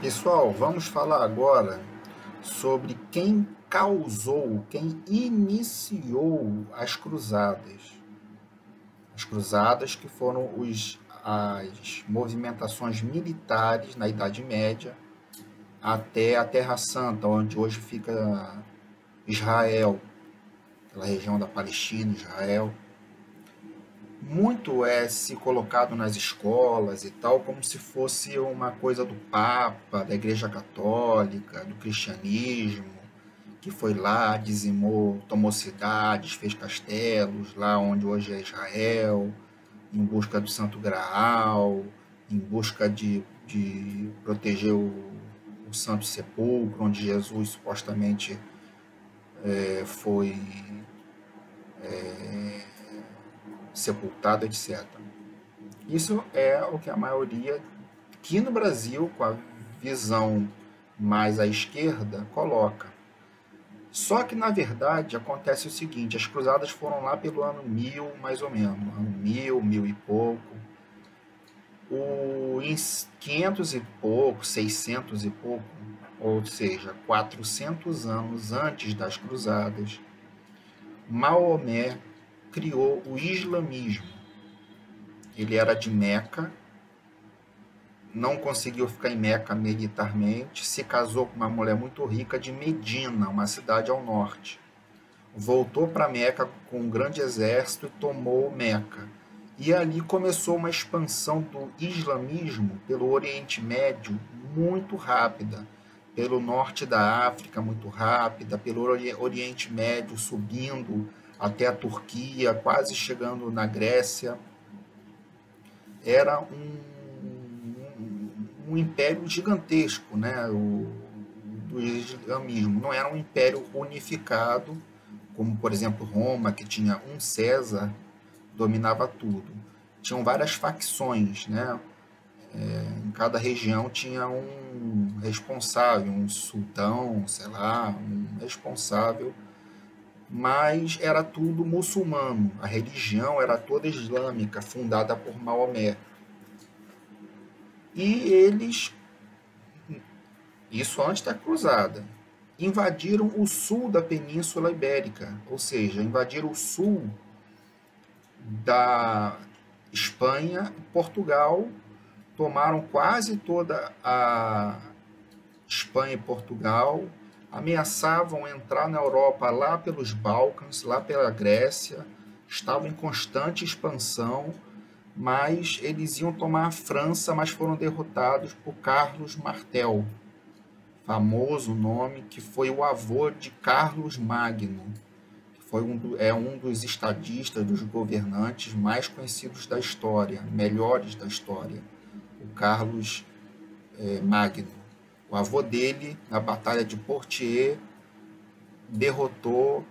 Pessoal, vamos falar agora sobre quem causou, quem iniciou as cruzadas. As cruzadas que foram as movimentações militares na Idade Média até a Terra Santa, onde hoje fica Israel, aquela região da Palestina, Israel. Muito é se colocado nas escolas e tal, como se fosse uma coisa do Papa, da Igreja Católica, do cristianismo, que foi lá, dizimou, tomou cidades, fez castelos, lá onde hoje é Israel, em busca do Santo Graal, em busca de proteger o Santo Sepulcro, onde Jesus supostamente foi sepultado, etc. Isso é o que a maioria aqui no Brasil, com a visão mais à esquerda, coloca. Só que, na verdade, acontece o seguinte, as cruzadas foram lá pelo ano 1000, mais ou menos, ano 1000, 1000 e pouco. Em 500 e pouco, 600 e pouco, ou seja, 400 anos antes das cruzadas, Maomé criou o islamismo. Ele era de Meca, não conseguiu ficar em Meca militarmente, se casou com uma mulher muito rica de Medina, uma cidade ao norte. Voltou para Meca com um grande exército e tomou Meca. E ali começou uma expansão do islamismo pelo Oriente Médio muito rápida, pelo norte da África muito rápida, pelo Oriente Médio subindo até a Turquia, quase chegando na Grécia. Era um império gigantesco, né? Do islamismo. Não era um império unificado, como, por exemplo, Roma, que tinha um César, dominava tudo. Tinham várias facções, né? Em cada região tinha um responsável, um sultão, sei lá, um responsável, mas era tudo muçulmano. A religião era toda islâmica, fundada por Maomé. E eles, isso antes da cruzada, invadiram o sul da Península Ibérica, ou seja, invadiram o sul da Espanha e Portugal, tomaram quase toda a Espanha e Portugal, ameaçavam entrar na Europa lá pelos Balcãs, lá pela Grécia, estavam em constante expansão, mas eles iam tomar a França, mas foram derrotados por Carlos Martel, famoso nome que foi o avô de Carlos Magno, que foi um dos estadistas, dos governantes mais conhecidos da história, melhores da história, o Carlos Magno. O avô dele, na Batalha de Poitiers, derrotou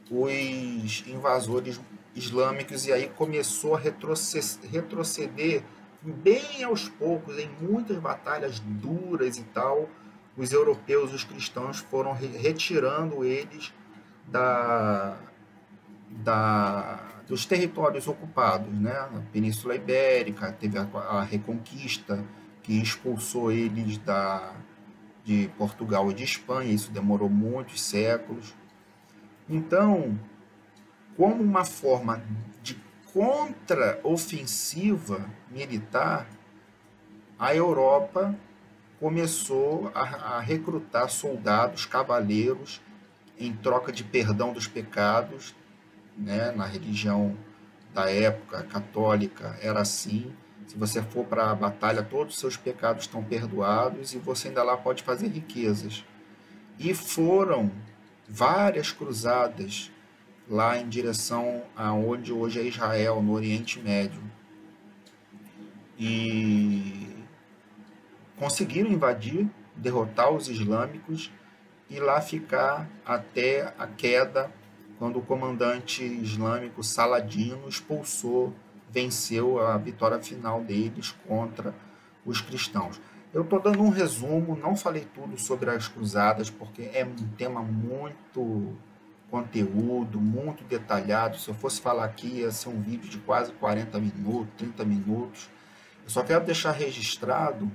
os invasores islâmicos e aí começou a retroceder bem aos poucos, em muitas batalhas duras e tal. Os europeus, os cristãos, foram retirando eles da, dos territórios ocupados, né? A Península Ibérica teve a Reconquista, que expulsou eles de Portugal e de Espanha. Isso demorou muitos séculos. Então, como uma forma de contra-ofensiva militar, a Europa começou a recrutar soldados, cavaleiros, em troca de perdão dos pecados, né? Na religião da época católica era assim. Se você for para a batalha, todos os seus pecados estão perdoados e você ainda lá pode fazer riquezas. E foram várias cruzadas lá em direção aonde hoje é Israel, no Oriente Médio. E conseguiram invadir, derrotar os islâmicos e lá ficar até a queda, quando o comandante islâmico Saladino expulsou, venceu a vitória final deles contra os cristãos. Eu estou dando um resumo, não falei tudo sobre as cruzadas, porque é um tema muito conteúdo, muito detalhado. Se eu fosse falar aqui, ia ser um vídeo de quase 40 minutos, 30 minutos. Eu só quero deixar registrado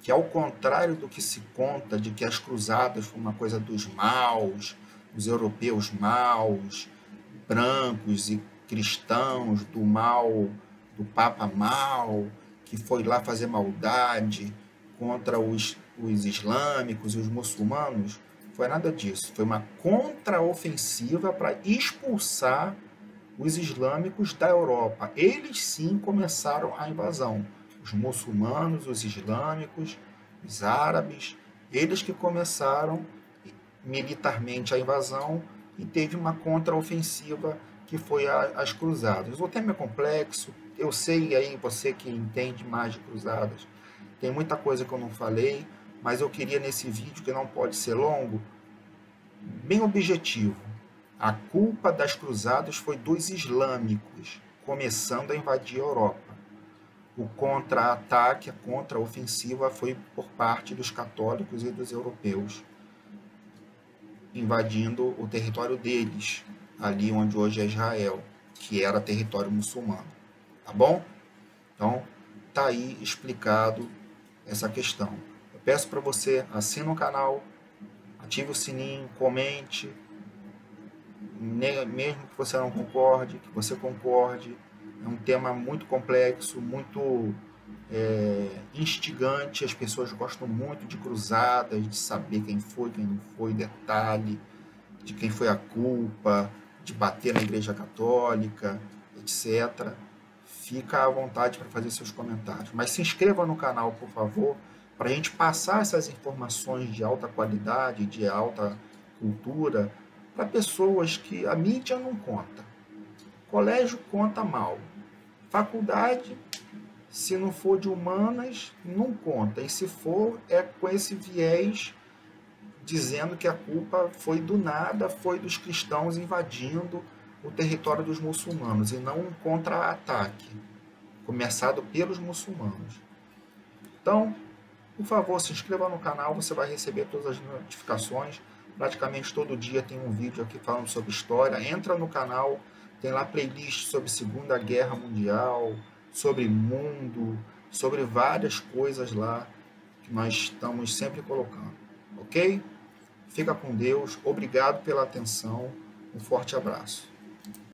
que, ao contrário do que se conta de que as cruzadas foram uma coisa dos maus, os europeus maus, brancos e cristãos, do mal, do Papa mau, que foi lá fazer maldade contra os islâmicos e os muçulmanos, foi nada disso. Foi uma contraofensiva para expulsar os islâmicos da Europa. Eles sim começaram a invasão. Os muçulmanos, os islâmicos, os árabes, eles que começaram militarmente a invasão e teve uma contraofensiva que foi as cruzadas. O tema é complexo, eu sei aí, você que entende mais de cruzadas, tem muita coisa que eu não falei, mas eu queria nesse vídeo, que não pode ser longo, bem objetivo. A culpa das cruzadas foi dos islâmicos, começando a invadir a Europa. O contra-ataque, a contra-ofensiva foi por parte dos católicos e dos europeus, invadindo o território deles, ali onde hoje é Israel, que era território muçulmano. Tá bom? Então, tá aí explicado essa questão. Eu peço para você, assine o canal, ative o sininho, comente, mesmo que você não concorde, que você concorde. É um tema muito complexo, muito instigante. As pessoas gostam muito de cruzadas, de saber quem foi, quem não foi, detalhe, de quem foi a culpa, de bater na Igreja Católica, etc. Fica à vontade para fazer seus comentários. Mas se inscreva no canal, por favor, para a gente passar essas informações de alta qualidade, de alta cultura, para pessoas que a mídia não conta. Colégio conta mal. Faculdade, se não for de humanas, não conta. E se for, é com esse viés dizendo que a culpa foi do nada, foi dos cristãos invadindo o território dos muçulmanos, e não um contra-ataque começado pelos muçulmanos. Então, por favor, se inscreva no canal, você vai receber todas as notificações. Praticamente todo dia tem um vídeo aqui falando sobre história. Entra no canal, tem lá playlist sobre Segunda Guerra Mundial, sobre mundo, sobre várias coisas lá que nós estamos sempre colocando. Ok? Fica com Deus. Obrigado pela atenção. Um forte abraço.